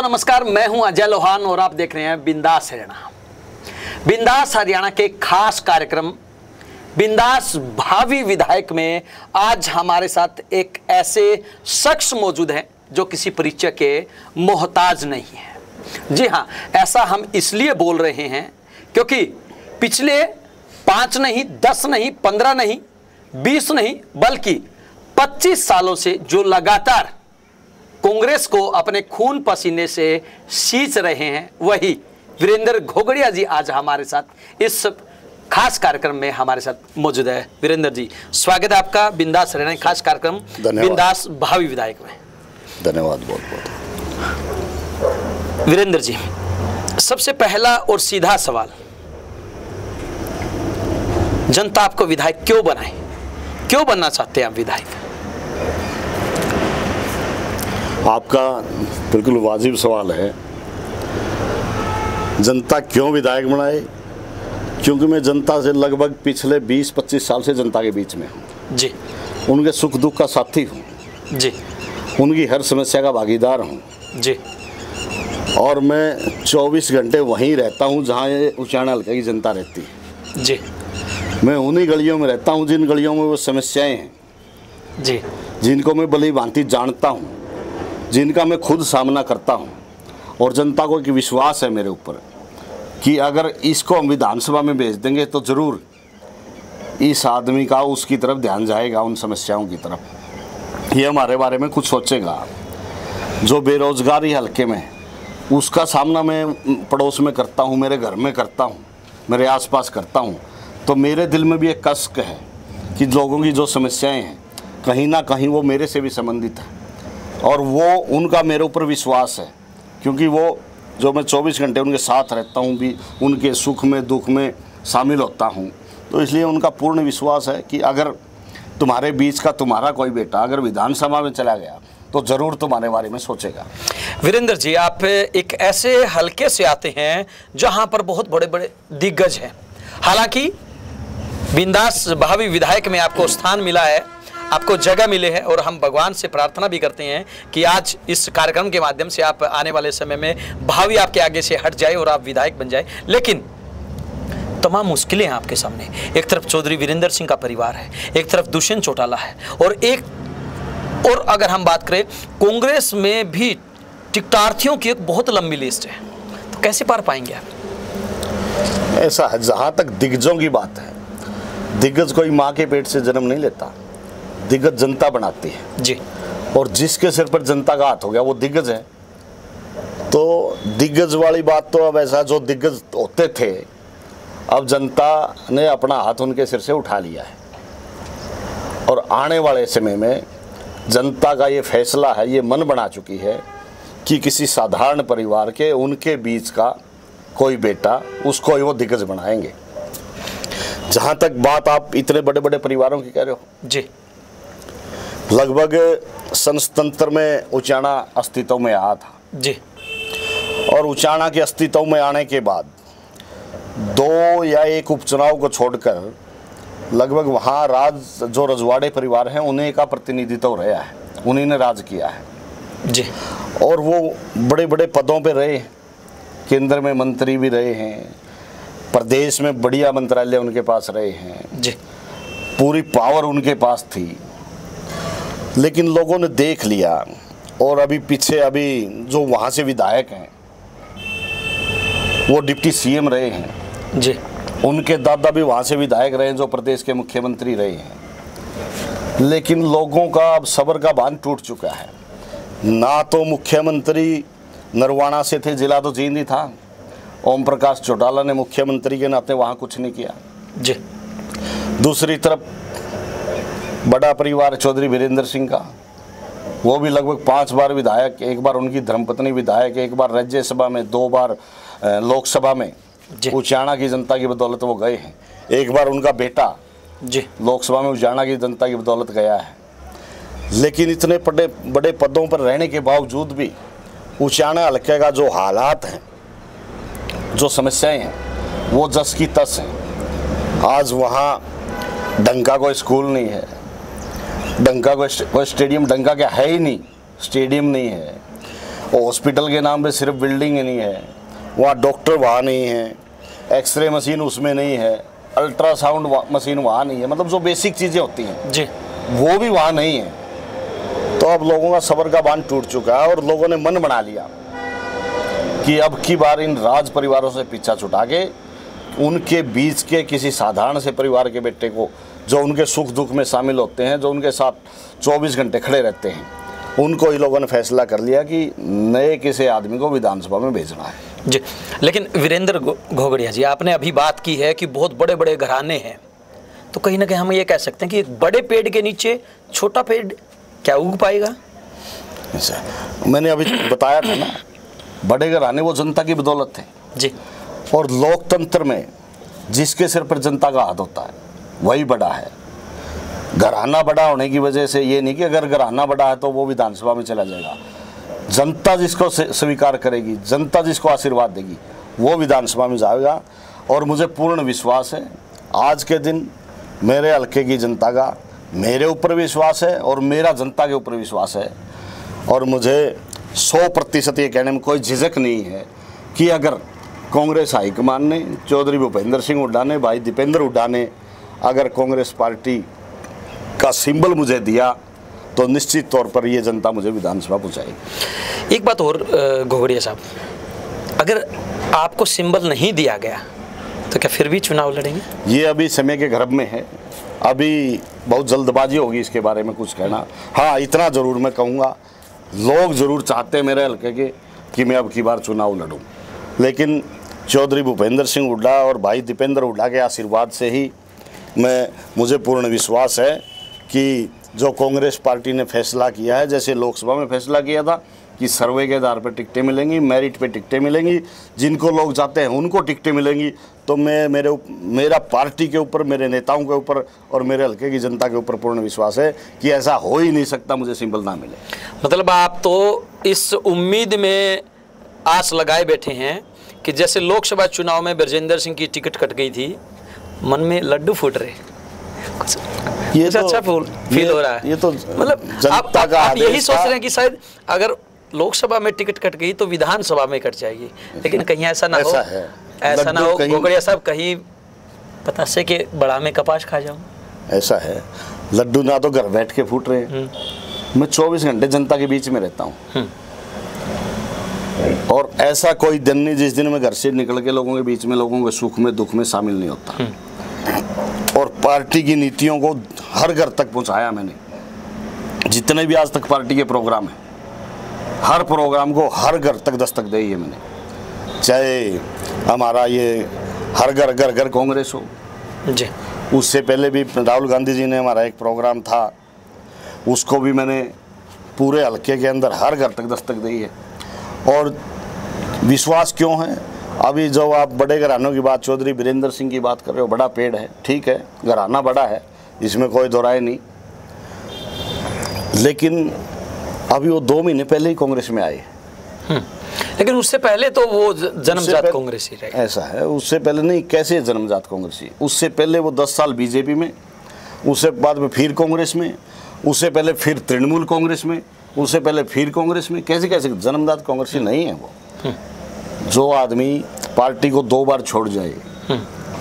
दोस्तों नमस्कार, मैं हूं अजय लोहान और आप देख रहे हैं बिंदास हरियाणा। बिंदास हरियाणा के खास कार्यक्रम बिंदास भावी विधायक में आज हमारे साथ एक ऐसे शख्स मौजूद हैं जो किसी परिचय के मोहताज नहीं है। जी हां, ऐसा हम इसलिए बोल रहे हैं क्योंकि पिछले 5 नहीं, 10 नहीं, 15 नहीं, 20 नहीं, बल्कि 25 सालों से जो लगातार कांग्रेस को अपने खून पसीने से सींच रहे हैं, वही वीरेंद्र घोगड़िया जी आज हमारे साथ इस खास कार्यक्रम में हमारे साथ मौजूद है। वीरेंद्र जी, स्वागत है आपका बिंदास हरियाणा खास कार्यक्रम बिंदास भावी विधायक में। धन्यवाद बहुत बहुत। वीरेंद्र जी, सबसे पहला और सीधा सवाल, जनता आपको विधायक क्यों बनाए, क्यों बनना चाहते हैं आप विधायक? आपका बिल्कुल वाजिब सवाल है। जनता क्यों विधायक बनाए? क्योंकि मैं जनता से लगभग पिछले 20-25 साल से जनता के बीच में हूँ जी। उनके सुख दुख का साथी हूँ जी। उनकी हर समस्या का भागीदार हूँ जी। और मैं 24 घंटे वहीं रहता हूँ जहाँ ये उचाना हल्के की जनता रहती है जी। मैं उन्हीं गलियों में रहता हूँ जिन गलियों में वो समस्याएं हैं जी, जिनको मैं भली भांति जानता हूँ, जिनका मैं खुद सामना करता हूँ। और जनता को एक विश्वास है मेरे ऊपर कि अगर इसको हम विधानसभा में भेज देंगे तो ज़रूर इस आदमी का उसकी तरफ ध्यान जाएगा, उन समस्याओं की तरफ, ये हमारे बारे में कुछ सोचेगा। जो बेरोजगारी हल्के में उसका सामना मैं पड़ोस में करता हूँ, मेरे घर में करता हूँ, मेरे आसपास करता हूँ, तो मेरे दिल में भी एक कष्ट है कि लोगों की जो समस्याएं हैं कहीं ना कहीं वो मेरे से भी संबंधित है और वो उनका मेरे ऊपर विश्वास है, क्योंकि वो जो मैं 24 घंटे उनके साथ रहता हूँ, भी उनके सुख में दुख में शामिल होता हूँ, तो इसलिए उनका पूर्ण विश्वास है कि अगर तुम्हारे बीच का तुम्हारा कोई बेटा अगर विधानसभा में चला गया तो ज़रूर तुम्हारे बारे में सोचेगा। वीरेंद्र जी, आप एक ऐसे हलके से आते हैं जहाँ पर बहुत बड़े बड़े दिग्गज हैं। हालांकि बिंदास भावी विधायक में आपको स्थान मिला है, आपको जगह मिले है, और हम भगवान से प्रार्थना भी करते हैं कि आज इस कार्यक्रम के माध्यम से आप आने वाले समय में भावी आपके आगे से हट जाए और आप विधायक बन जाए। लेकिन तमाम मुश्किलें हैं आपके सामने। एक तरफ चौधरी वीरेंद्र सिंह का परिवार है, एक तरफ दुष्यंत चौटाला है, और अगर हम बात करें कांग्रेस में भी टिकटार्थियों की एक बहुत लंबी लिस्ट है, तो कैसे पार पाएंगे आप? ऐसा है, जहाँ तक दिग्गजों की बात है, दिग्गज कोई माँ के पेट से जन्म नहीं लेता, दिग्गज जनता बनाती है जी। और जिसके सिर पर जनता का हाथ हो गया वो दिग्गज है। तो दिग्गज वाली बात तो अब ऐसा, जो दिग्गज होते थे अब जनता ने अपना हाथ उनके सिर से उठा लिया है और आने वाले समय में जनता का ये फैसला है, ये मन बना चुकी है कि किसी साधारण परिवार के उनके बीच का कोई बेटा, उसको ही वो दिग्गज बनाएंगे। जहाँ तक बात आप इतने बड़े बड़े परिवारों की कह रहे हो जी, लगभग संतंत्र में उचाना अस्तित्व में आया था जी, और उचाना के अस्तित्व में आने के बाद 2 या 1 उपचुनाव को छोड़कर लगभग वहाँ राज जो रजवाड़े परिवार हैं उन्हीं का प्रतिनिधित्व रहा है, उन्हीं ने राज किया है जी। और वो बड़े बड़े पदों पे रहे, केंद्र में मंत्री भी रहे हैं, प्रदेश में बढ़िया मंत्रालय उनके पास रहे हैं जी। पूरी पावर उनके पास थी। लेकिन लोगों ने देख लिया और अभी जो वहाँ से विधायक हैं वो डिप्टी सीएम रहे हैं जी, उनके दादा भी वहाँ से विधायक रहे हैं जो प्रदेश के मुख्यमंत्री रहे हैं। लेकिन लोगों का अब सब्र का बांध टूट चुका है। ना तो मुख्यमंत्री नरवाना से थे, जिला तो जींद ही था, ओम प्रकाश चौटाला ने मुख्यमंत्री के नाते वहाँ कुछ नहीं किया जी। दूसरी तरफ बड़ा परिवार चौधरी वीरेंद्र सिंह का, वो भी लगभग 5 बार विधायक, एक बार उनकी धर्मपत्नी विधायक, एक बार राज्यसभा में, 2 बार लोकसभा में उचाना की जनता की बदौलत वो गए हैं। एक बार उनका बेटा जी लोकसभा में उचाना की जनता की बदौलत गया है। लेकिन इतने बड़े पदों पर रहने के बावजूद भी उचाना हल्के का जो हालात हैं, जो समस्याएं हैं, वो जस की तस हैं। आज वहाँ डंका कोई स्कूल नहीं है, डंका कोई स्टेडियम, डंका क्या है ही नहीं, स्टेडियम नहीं है। हॉस्पिटल के नाम पे सिर्फ बिल्डिंग ही नहीं है, वहाँ डॉक्टर वहाँ नहीं है, एक्सरे मशीन उसमें नहीं है, अल्ट्रासाउंड मशीन वहाँ नहीं है, मतलब जो बेसिक चीज़ें होती हैं जी, वो भी वहाँ नहीं है। तो अब लोगों का सब्र का बांध टूट चुका है और लोगों ने मन बना लिया कि अब की बार इन राज परिवारों से पीछा छुटा के उनके बीच के किसी साधारण से परिवार के बेटे को, जो उनके सुख दुख में शामिल होते हैं, जो उनके साथ 24 घंटे खड़े रहते हैं, उनको ही लोगों ने फैसला कर लिया कि नए किसी आदमी को विधानसभा में भेजना है। जी। लेकिन वीरेंद्र घोगड़िया जी, आपने अभी बात की है कि बहुत बड़े बड़े घराने हैं, तो कहीं ना कहीं हम ये कह सकते हैं कि एक बड़े पेड़ के नीचे छोटा पेड़ क्या उग पाएगा? ऐसा मैंने अभी बताया था ना, बड़े घराने वो जनता की बदौलत थे जी। और लोकतंत्र में जिसके सिर पर जनता का हाथ होता है वही बड़ा है। घराना बड़ा होने की वजह से ये नहीं कि अगर घराना बड़ा है तो वो विधानसभा में चला जाएगा। जनता जिसको स्वीकार करेगी, जनता जिसको आशीर्वाद देगी, वो विधानसभा में जाएगा। और मुझे पूर्ण विश्वास है आज के दिन मेरे हल्के की जनता का मेरे ऊपर विश्वास है और मेरा जनता के ऊपर विश्वास है। और मुझे 100% ये कहने में कोई झिझक नहीं है कि अगर कांग्रेस हाईकमान ने, चौधरी भूपेंद्र सिंह हुड्डा ने, भाई दीपेंद्र हुड्डा ने अगर कांग्रेस पार्टी का सिंबल मुझे दिया तो निश्चित तौर पर ये जनता मुझे विधानसभा पहुंचाएगी। एक बात और घोगड़िया साहब, अगर आपको सिंबल नहीं दिया गया तो क्या फिर भी चुनाव लड़ेंगे? ये अभी समय के गर्भ में है, अभी बहुत जल्दबाजी होगी इसके बारे में कुछ कहना। हाँ, इतना ज़रूर मैं कहूँगा, लोग ज़रूर चाहते हैं मेरे हल्के के कि मैं अब की बार चुनाव लड़ूं, लेकिन चौधरी भूपेंद्र सिंह हुड्डा और भाई दीपेंद्र हुड्डा के आशीर्वाद से ही मुझे पूर्ण विश्वास है कि जो कांग्रेस पार्टी ने फैसला किया है, जैसे लोकसभा में फैसला किया था कि सर्वे के आधार पर टिकटें मिलेंगी, मेरिट पे टिकटें मिलेंगी, जिनको लोग चाहते हैं उनको टिकटें मिलेंगी, तो मेरा पार्टी के ऊपर, मेरे नेताओं के ऊपर और मेरे हल्के की जनता के ऊपर पूर्ण विश्वास है कि ऐसा हो ही नहीं सकता मुझे सिंबल ना मिले। मतलब आप तो इस उम्मीद में आस लगाए बैठे हैं कि जैसे लोकसभा चुनाव में ब्रजेंद्र सिंह की टिकट कट गई थी, मन में लड्डू फूट रहे, ये तो अच्छा फील हो रहा है। ये तो मतलब आप यही सोच रहे हैं कि शायद अगर लोकसभा में टिकट कट गई तो विधानसभा में कट जाएगी, लेकिन कहीं ऐसा ना हो, ऐसा ना हो घोगड़िया साहब, कहीं पतासे के बड़ा में कपास खा जाऊं। ऐसा है, लड्डू ना तो घर बैठ के फूट रहे हैं, मैं 24 घंटे जनता के बीच में रहता हूँ और ऐसा कोई दिन नहीं जिस दिन मैं घर से निकल के लोगों के बीच में, लोगों के सुख में दुख में शामिल नहीं होता। और पार्टी की नीतियों को हर घर तक पहुंचाया मैंने। जितने भी आज तक पार्टी के प्रोग्राम हैं, हर प्रोग्राम को हर घर तक दस्तक दी है मैंने। चाहे हमारा ये हर घर घर घर कांग्रेस हो जी, उससे पहले भी राहुल गांधी जी ने हमारा एक प्रोग्राम था, उसको भी मैंने पूरे हल्के के अंदर हर घर तक दस्तक दी है। और विश्वास क्यों है, अभी जो आप बड़े घरानों की बात, चौधरी वीरेंद्र सिंह की बात कर रहे हो, बड़ा पेड़ है, ठीक है, घराना बड़ा है, इसमें कोई दो राय नहीं, लेकिन अभी वो 2 महीने पहले ही कांग्रेस में आए। लेकिन उससे पहले तो वो जन्मजात कांग्रेसी रहे। ऐसा है, उससे पहले नहीं, कैसे जन्मजात कांग्रेसी, उससे पहले वो 10 साल बीजेपी में, उससे बाद में फिर कांग्रेस में, उससे पहले फिर तृणमूल कांग्रेस में, उससे पहले फिर कांग्रेस में। कैसे कैसे जन्मजात कांग्रेसी नहीं है वो। जो आदमी पार्टी को 2 बार छोड़ जाए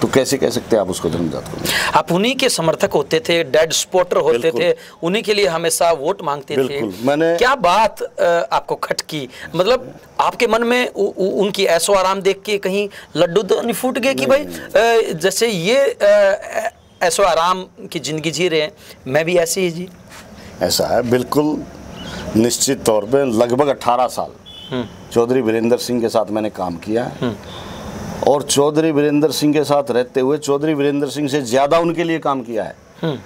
तो कैसे कह सकते हैं आप उसको जन्मजात कांग्रेसी? आप उन्हीं के समर्थक होते थे, डेड स्पॉटर होते थे, उन्हीं के लिए हमेशा वोट मांगते थे। मैंने क्या बात आपको खटकी, मतलब आपके मन में उनकी ऐशो आराम देख के कहीं लड्डू तो नहीं फूट गए कि भाई जैसे ये ऐशो आराम की जिंदगी जी रहे हैं, मैं भी ऐसे ही जी? ऐसा है, बिल्कुल निश्चित तौर पे लगभग 18 साल चौधरी वीरेंद्र सिंह के साथ मैंने काम किया और चौधरी वीरेंद्र सिंह के साथ रहते हुए चौधरी वीरेंद्र सिंह से ज्यादा उनके लिए काम किया है।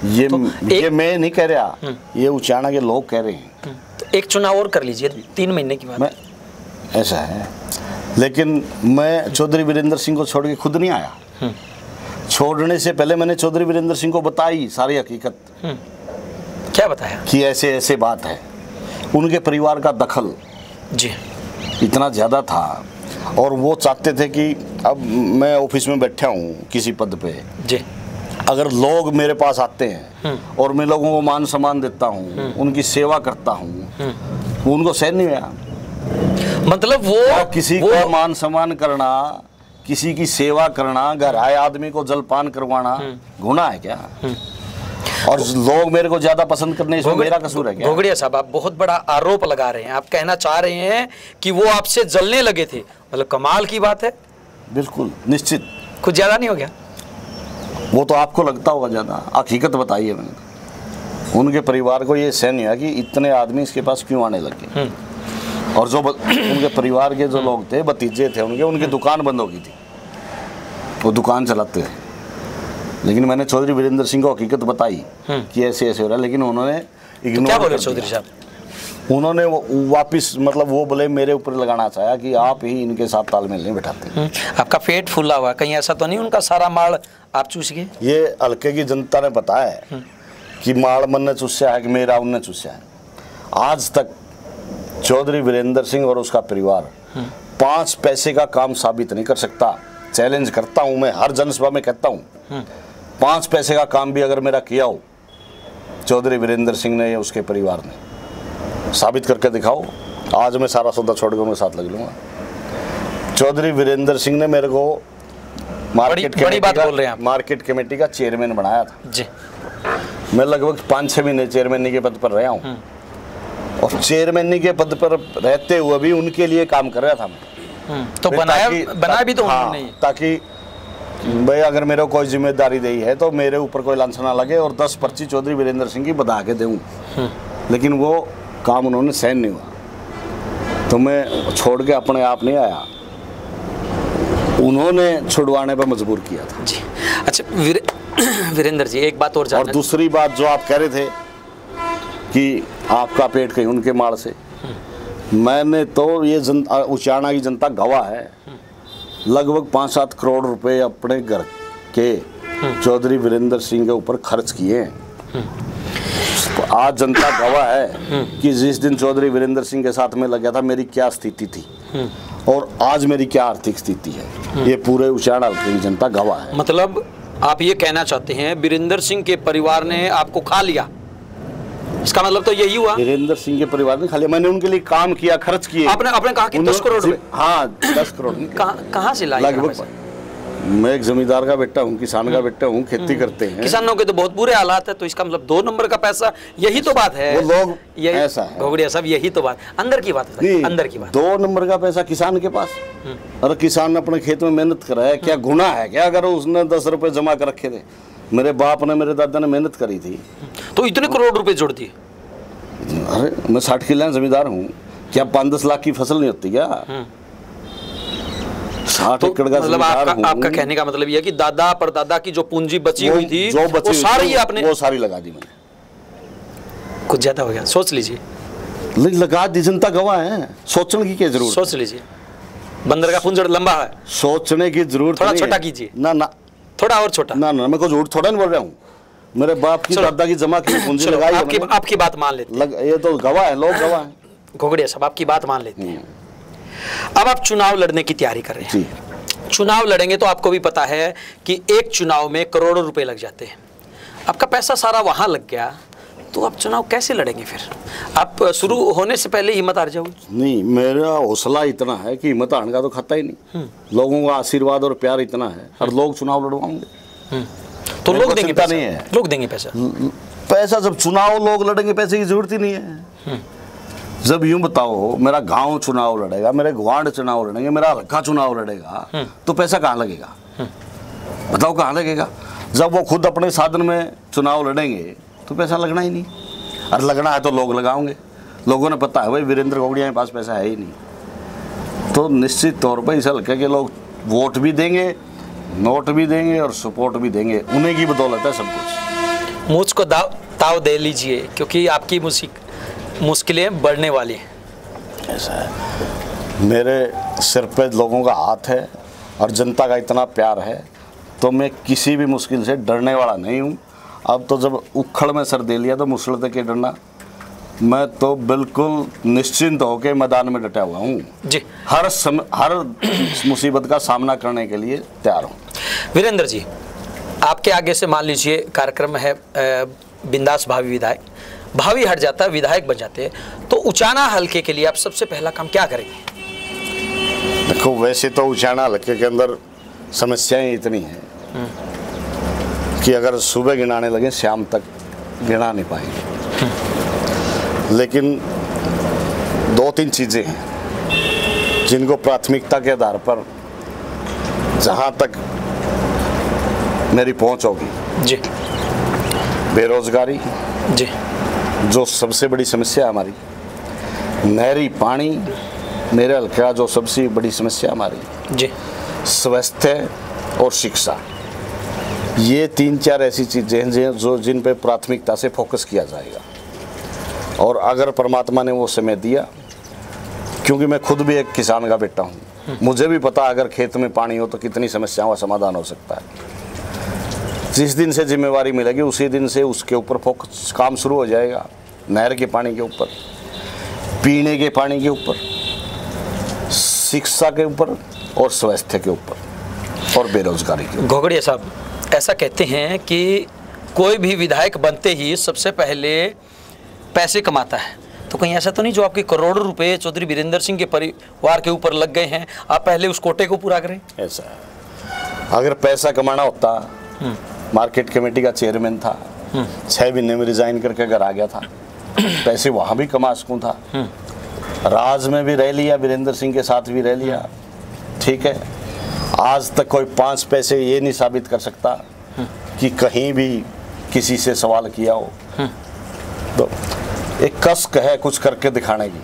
ये मैं नहीं कह रहा, ये उचाना के लोग कह रहे हैं। तो एक चुनाव और कर लीजिए, 3 महीने की बात। ऐसा है, लेकिन मैं चौधरी वीरेंद्र सिंह को छोड़ के खुद नहीं आया। छोड़ने से पहले मैंने चौधरी वीरेंद्र सिंह को बताई सारी हकीकत। क्या बताया? कि ऐसे ऐसे बात है। उनके परिवार का दखल जी इतना ज़्यादा था और वो चाहते थे कि अब मैं ऑफिस में बैठा हूँ किसी पद पे जी, अगर लोग मेरे पास आते हैं और मैं लोगों को मान सम्मान देता हूँ, उनकी सेवा करता हूँ, उनको सहन नहीं हुआ मतलब वो किसी का मान सम्मान करना, किसी की सेवा करना, घर आए आदमी को जलपान करवाना गुनाह है क्या? और लोग मेरे को ज्यादा पसंद करने इसमें मेरा कसूर है क्या? घोगड़िया साहब, आप बहुत बड़ा आरोप लगा रहे हैं। आप कहना चाह रहे हैं कि वो आपसे जलने लगे थे, मतलब कमाल की बात है। बिल्कुल निश्चित। कुछ ज्यादा नहीं हो गया? वो तो आपको लगता होगा ज्यादा, हकीकत बताइए। मैंने उनके परिवार को ये सहन नहीं है कि इतने आदमी इसके पास क्यों आने लगे। और जो उनके परिवार के जो लोग थे, भतीजे थे उनकी दुकान बंद हो गई थी, वो दुकान चलाते थे। लेकिन मैंने चौधरी वीरेंद्र सिंह को हकीकत बताई कि ऐसे ऐसे हो रहा है, लेकिन उन्होंने इग्नोर। क्या बोले चौधरी साहब? उन्होंने वापस मतलब वो बोले मेरे ऊपर लगाना चाहा कि आप ही इनके साथ तालमेल नहीं बैठाते। आपका पेट फूला हुआ, कहीं ऐसा तो नहीं उनका सारा माल आप चूस गए? ये हल्के की जनता ने बताया है कि माल मन ने चूसा है कि मेरा उनने चूसा है। आज तक चौधरी वीरेंद्र सिंह और उसका परिवार 5 पैसे का काम साबित नहीं कर सकता। चैलेंज करता हूं मैं, हर जनसभा में कहता हूं, 5 पैसे का काम भी अगर मेरा किया हो चौधरी वीरेंद्र सिंह ने या उसके परिवार ने, साबित करके दिखाओ। आज मैं सारा सौदा छोड़ के उनके साथ लग लूंगा। चौधरी वीरेंद्र सिंह ने मेरे को मार्केट कमेटी का चेयरमैन बनाया था जी। मैं लगभग 5-6 महीने चेयरमैन के पद पर रहा हूँ, और चेयरमैन के पद पर रहते हुए भी उनके लिए काम कर रहा था मैं। तो बनाया भी तो उन्होंने ही, ताकि भाई अगर मेरे को कोई जिम्मेदारी दी है तो मेरे ऊपर कोई लांछना ना लगे और 10 पर्ची चौधरी वीरेंद्र सिंह की बता के दूँ। लेकिन वो काम उन्होंने सहन नहीं हुआ, तो मैं छोड़ के अपने आप नहीं आया, उन्होंने छुड़वाने पर मजबूर किया था जी। अच्छा वीरेंद्र जी, एक बात और दूसरी बात जो आप कह रहे थे कि आपका पेट कहीं उनके माल से, मैंने तो ये उचाना की जनता गवाह है, लगभग 5-7 करोड़ रुपए अपने घर के चौधरी वीरेंद्र सिंह के ऊपर खर्च किए हैं। आज जनता गवाह है कि जिस दिन चौधरी वीरेंद्र सिंह के साथ में लग गया था मेरी क्या स्थिति थी और आज मेरी क्या आर्थिक स्थिति है। ये पूरे उचाना की जनता गवाह है। मतलब आप ये कहना चाहते हैं वीरेंद्र सिंह के परिवार ने आपको खा लिया, इसका मतलब तो यही हुआ? वीरेंद्र सिंह के परिवार ने खा लिया, मैंने उनके लिए काम किया, खर्च किए। आपने कहा कि 10 करोड़ रुपए? हाँ 10 करोड़। कहाँ से लाए? लगभग मैं एक जमींदार का बेटा हूँ, किसान का बेटा हूँ, खेती करते हैं। किसानों के तो बहुत बुरे हालात है, तो इसका मतलब 2 नंबर का पैसा, यही तो बात है। वो लोग ऐसा है घोगड़िया साहब, यही तो बात, अंदर की बात है, अंदर की बात। 2 नंबर का पैसा किसान के पास, अरे किसान ने अपने खेत में मेहनत करा है, क्या गुनाह है क्या अगर उसने 10 रुपए जमा कर रखे थे? मेरे बाप ने, मेरे दादा ने मेहनत करी थी, तो इतने करोड़ रुपए जोड़ दिए। अरे मैं 60 किलो जमींदार हूँ, क्या 5-10 लाख की फसल नहीं होती क्या? 60 एकड़ का मतलब आपका कहने का मतलब यह है कि दादा परदादा की जो पूंजी बची हुई थी वो सारी आपने, वो सारी लगा दी मैंने। कुछ ज्यादा हो गया, सोच लीजिए। लगा दी, जनता गवाह है, सोचने की क्या जरूरत? सोच लीजिए, बंदर का पुंजड़ लंबा है, सोचने की जरूरत थोड़ा छोटा कीजिए। ना थोड़ा और छोटा। ना मैं को झूठ थोड़ा नहीं बोल रहा हूँ, मेरे बाप की दादा की जमा की पूंजी लगाई। आपकी बात मान लेते, ये तो गवाह है, लोग गवाह हैं। घोगड़िया साहब आपकी बात मान लेते हैं। अब आप चुनाव लड़ने की तैयारी कर रहे हैं। चुनाव लड़ेंगे तो आपको भी पता है कि एक चुनाव में करोड़ों रुपए लग जाते हैं। आपका पैसा सारा वहां लग गया, तो आप चुनाव कैसे लड़ेंगे फिर? आप शुरू होने से पहले हिम्मत हार जाओगे? नहीं, मेरा हौसला इतना है कि हिम्मत हारने का तो खाता ही नहीं। लोगों का आशीर्वाद और प्यार इतना है, हर लोग चुनाव लड़वाएंगे। तो लोग देंगे पैसा? नहीं है, लोग देंगे पैसा। पैसा जब चुनाव लोग लड़ेंगे, पैसे की जरूरत ही नहीं है। जब यूं बताओ मेरा गांव चुनाव लड़ेगा, मेरे ग्वांड चुनाव लड़ेंगे, मेरा हल्का चुनाव लड़ेगा, तो पैसा कहाँ लगेगा? बताओ कहाँ लगेगा? जब वो खुद अपने साधन में चुनाव लड़ेंगे तो पैसा लगना ही नहीं। और लगना है तो लोग लगाओगे। लोगों ने पता है भाई वीरेंद्र घोगड़िया के पास पैसा है ही नहीं, तो निश्चित तौर पर इस हल्के के लोग वोट भी देंगे, नोट भी देंगे और सपोर्ट भी देंगे। उन्हीं की बदौलत है सब कुछ। मुझको ताव दे लीजिए, क्योंकि आपकी मुश्किलें बढ़ने वाली हैं। ऐसा है, मेरे सिर पे लोगों का हाथ है और जनता का इतना प्यार है, तो मैं किसी भी मुश्किल से डरने वाला नहीं हूँ। अब तो जब उखड़ में सर दे लिया तो मुसलते के डरना। मैं तो बिल्कुल निश्चिंत होकर मैदान में डटा हुआ हूँ जी। हर मुसीबत का सामना करने के लिए तैयार हूँ। वीरेंद्र जी, आपके आगे से मान लीजिए कार्यक्रम है बिंदास भावी विधायक, भावी हट जाता है, विधायक बन जाते हैं, तो उचाना हलके के लिए आप सबसे पहला काम क्या करेंगे? देखो, वैसे तो उचाना हल्के के अंदर समस्याएं इतनी हैं कि अगर सुबह गिनाने लगे शाम तक गिना नहीं पाएंगे। लेकिन 2-3 चीज़ें हैं जिनको प्राथमिकता के आधार पर जहाँ तक मेरी पहुँच होगी जी, बेरोजगारी जी, जो सबसे बड़ी समस्या है हमारी, नहरी पानी मेरे हल्के का जो सबसे बड़ी समस्या हमारी, जी, स्वास्थ्य और शिक्षा, ये 3-4 ऐसी चीज़ें हैं जो जिन पे प्राथमिकता से फोकस किया जाएगा। और अगर परमात्मा ने वो समय दिया, क्योंकि मैं खुद भी एक किसान का बेटा हूँ, मुझे भी पता अगर खेत में पानी हो तो कितनी समस्याओं का समाधान हो सकता है। जिस दिन से जिम्मेवारी मिलेगी उसी दिन से उसके ऊपर फोकस काम शुरू हो जाएगा। नहर के पानी के ऊपर, पीने के पानी के ऊपर, शिक्षा के ऊपर और स्वास्थ्य के ऊपर और बेरोजगारी के ऊपर। घोगड़िया साहब ऐसा कहते हैं कि कोई भी विधायक बनते ही सबसे पहले पैसे कमाता है, तो कहीं ऐसा तो नहीं जो आपके करोड़ों रुपए चौधरी वीरेंद्र सिंह के परिवार के ऊपर लग गए हैं, आप पहले उस कोटे को पूरा करें? ऐसा है, अगर पैसा कमाना होता, मार्केट कमेटी का चेयरमैन था, 6 महीने में रिजाइन करके घर आ गया था, पैसे वहाँ भी कमा सकूँ था, राज में भी रह लिया, वीरेंद्र सिंह के साथ भी रह लिया, ठीक है। आज तक कोई 5 पैसे ये नहीं साबित कर सकता कि कहीं भी किसी से सवाल किया हो। तो एक कसक है कुछ करके दिखाने की,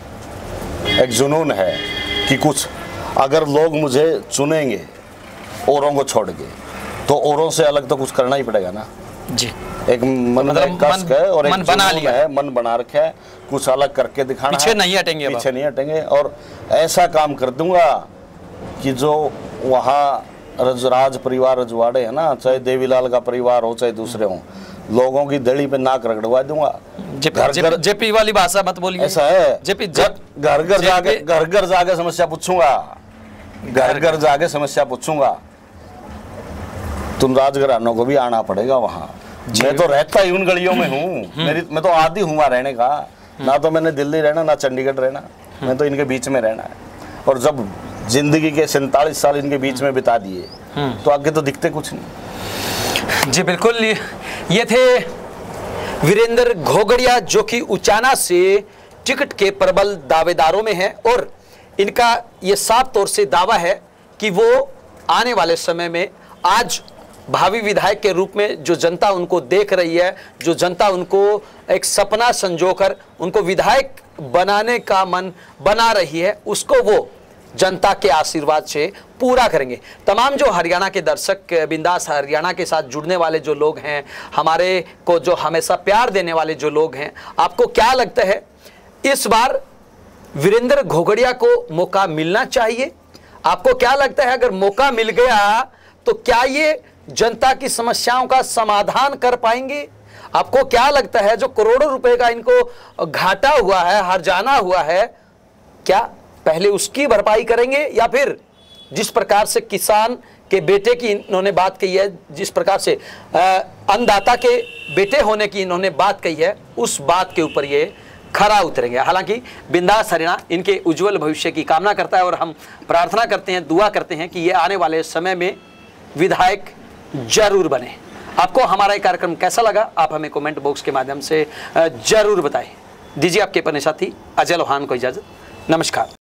एक जुनून है कि कुछ अगर लोग मुझे चुनेंगे औरों को छोड़ के, तो औरों से अलग तो कुछ करना ही पड़ेगा ना जी। एक मन में कसक है और एक बना लिया है, मन बना रखा है, कुछ अलग करके दिखाना, पीछे नहीं हटेंगे, पीछे नहीं हटेंगे। और ऐसा काम कर दूंगा कि जो वहाँ राज परिवार रजवाड़े है ना, चाहे देवीलाल का परिवार हो चाहे दूसरे हो, लोगों की दड़ी पे नाक रगड़वा दूंगा। जेपी वाली भाषा मत बोलिए। ऐसा है, जेपी घर घर जाके समस्या पूछूंगा, घर घर जाके समस्या पूछूंगा। तुम राजघरानों को भी आना पड़ेगा वहाँ। मैं तो रहता ही उन गलियों में हूँ, मैं तो आदी हूँ वहाँ रहने का, ना तो मैंने दिल्ली रहना ना चंडीगढ़ रहना, मैं तो इनके बीच में रहना है। और जब जिंदगी के 47 साल इनके बीच में बिता दिए तो आगे तो दिखते कुछ नहीं। जी बिल्कुल, ये थे वीरेंद्र घोगड़िया जो कि उचाना से टिकट के प्रबल दावेदारों में है, और इनका ये साफ तौर से दावा है कि वो आने वाले समय में आज भावी विधायक के रूप में जो जनता उनको देख रही है, जो जनता उनको एक सपना संजोकर उनको विधायक बनाने का मन बना रही है, उसको वो जनता के आशीर्वाद से पूरा करेंगे। तमाम जो हरियाणा के दर्शक, बिंदास हरियाणा के साथ जुड़ने वाले जो लोग हैं, हमारे को जो हमेशा प्यार देने वाले जो लोग हैं, आपको क्या लगता है इस बार वीरेंद्र घोगड़िया को मौका मिलना चाहिए? आपको क्या लगता है अगर मौका मिल गया तो क्या ये जनता की समस्याओं का समाधान कर पाएंगे? आपको क्या लगता है जो करोड़ों रुपए का इनको घाटा हुआ है, हर्जाना हुआ है, क्या पहले उसकी भरपाई करेंगे, या फिर जिस प्रकार से किसान के बेटे की इन्होंने बात कही है, जिस प्रकार से अन्नदाता के बेटे होने की इन्होंने बात कही है, उस बात के ऊपर ये खरा उतरेंगे? हालांकि बिंदास हरियाणा इनके उज्जवल भविष्य की कामना करता है, और हम प्रार्थना करते हैं, दुआ करते हैं कि ये आने वाले समय में विधायक जरूर बने। आपको हमारा ये कार्यक्रम कैसा लगा, आप हमें कमेंट बॉक्स के माध्यम से जरूर बताएं। दीजिए आपके अपने साथी अजय लोहान को इजाजत। नमस्कार।